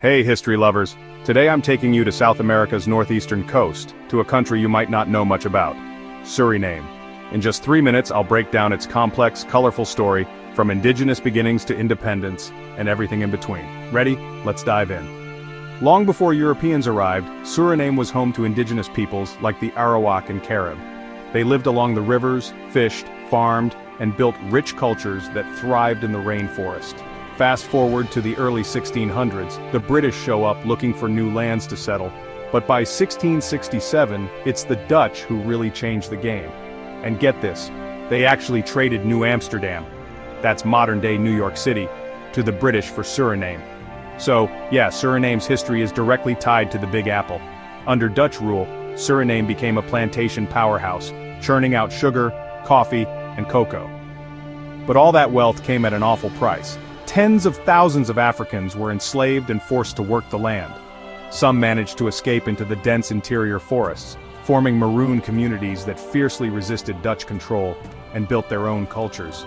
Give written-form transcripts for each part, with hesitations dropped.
Hey history lovers, today I'm taking you to South America's northeastern coast, to a country you might not know much about, Suriname. In just 3 minutes I'll break down its complex, colorful story, from indigenous beginnings to independence, and everything in between. Ready? Let's dive in. Long before Europeans arrived, Suriname was home to indigenous peoples like the Arawak and Carib. They lived along the rivers, fished, farmed, and built rich cultures that thrived in the rainforest. Fast forward to the early 1600s, the British show up looking for new lands to settle, but by 1667, it's the Dutch who really changed the game. And get this, they actually traded New Amsterdam, that's modern-day New York City, to the British for Suriname. So, yeah, Suriname's history is directly tied to the Big Apple. Under Dutch rule, Suriname became a plantation powerhouse, churning out sugar, coffee, and cocoa. But all that wealth came at an awful price. Tens of thousands of Africans were enslaved and forced to work the land. Some managed to escape into the dense interior forests, forming Maroon communities that fiercely resisted Dutch control and built their own cultures.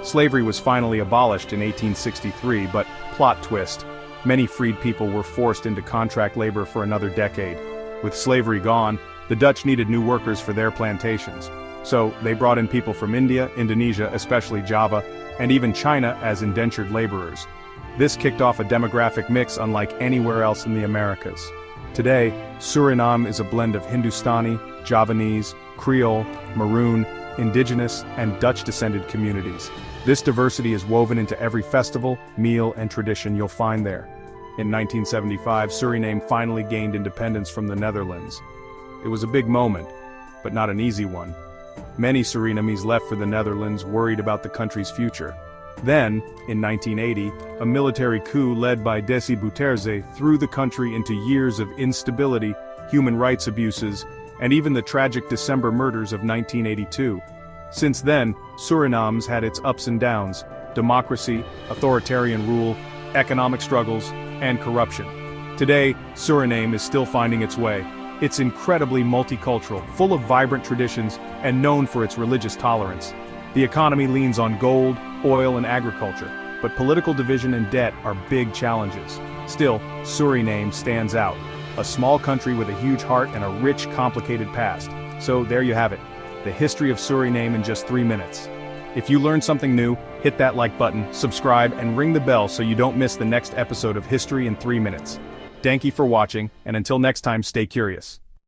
Slavery was finally abolished in 1863, but, plot twist, many freed people were forced into contract labor for another decade. With slavery gone, the Dutch needed new workers for their plantations. So, they brought in people from India, Indonesia, especially Java, and even China as indentured laborers. This kicked off a demographic mix unlike anywhere else in the Americas. Today, Suriname is a blend of Hindustani, Javanese, Creole, Maroon, Indigenous, and Dutch-descended communities. This diversity is woven into every festival, meal, and tradition you'll find there. In 1975, Suriname finally gained independence from the Netherlands. It was a big moment, but not an easy one. Many Surinamese left for the Netherlands worried about the country's future. Then, in 1980, a military coup led by Desi Bouterse threw the country into years of instability, human rights abuses, and even the tragic December murders of 1982. Since then, Suriname's had its ups and downs: democracy, authoritarian rule, economic struggles, and corruption. Today, Suriname is still finding its way. It's incredibly multicultural, full of vibrant traditions, and known for its religious tolerance. The economy leans on gold, oil, and agriculture, but political division and debt are big challenges. Still, Suriname stands out. A small country with a huge heart and a rich, complicated past. So there you have it, the history of Suriname in just 3 minutes. If you learned something new, hit that like button, subscribe, and ring the bell so you don't miss the next episode of History in 3 Minutes. Thank you for watching, and until next time, stay curious.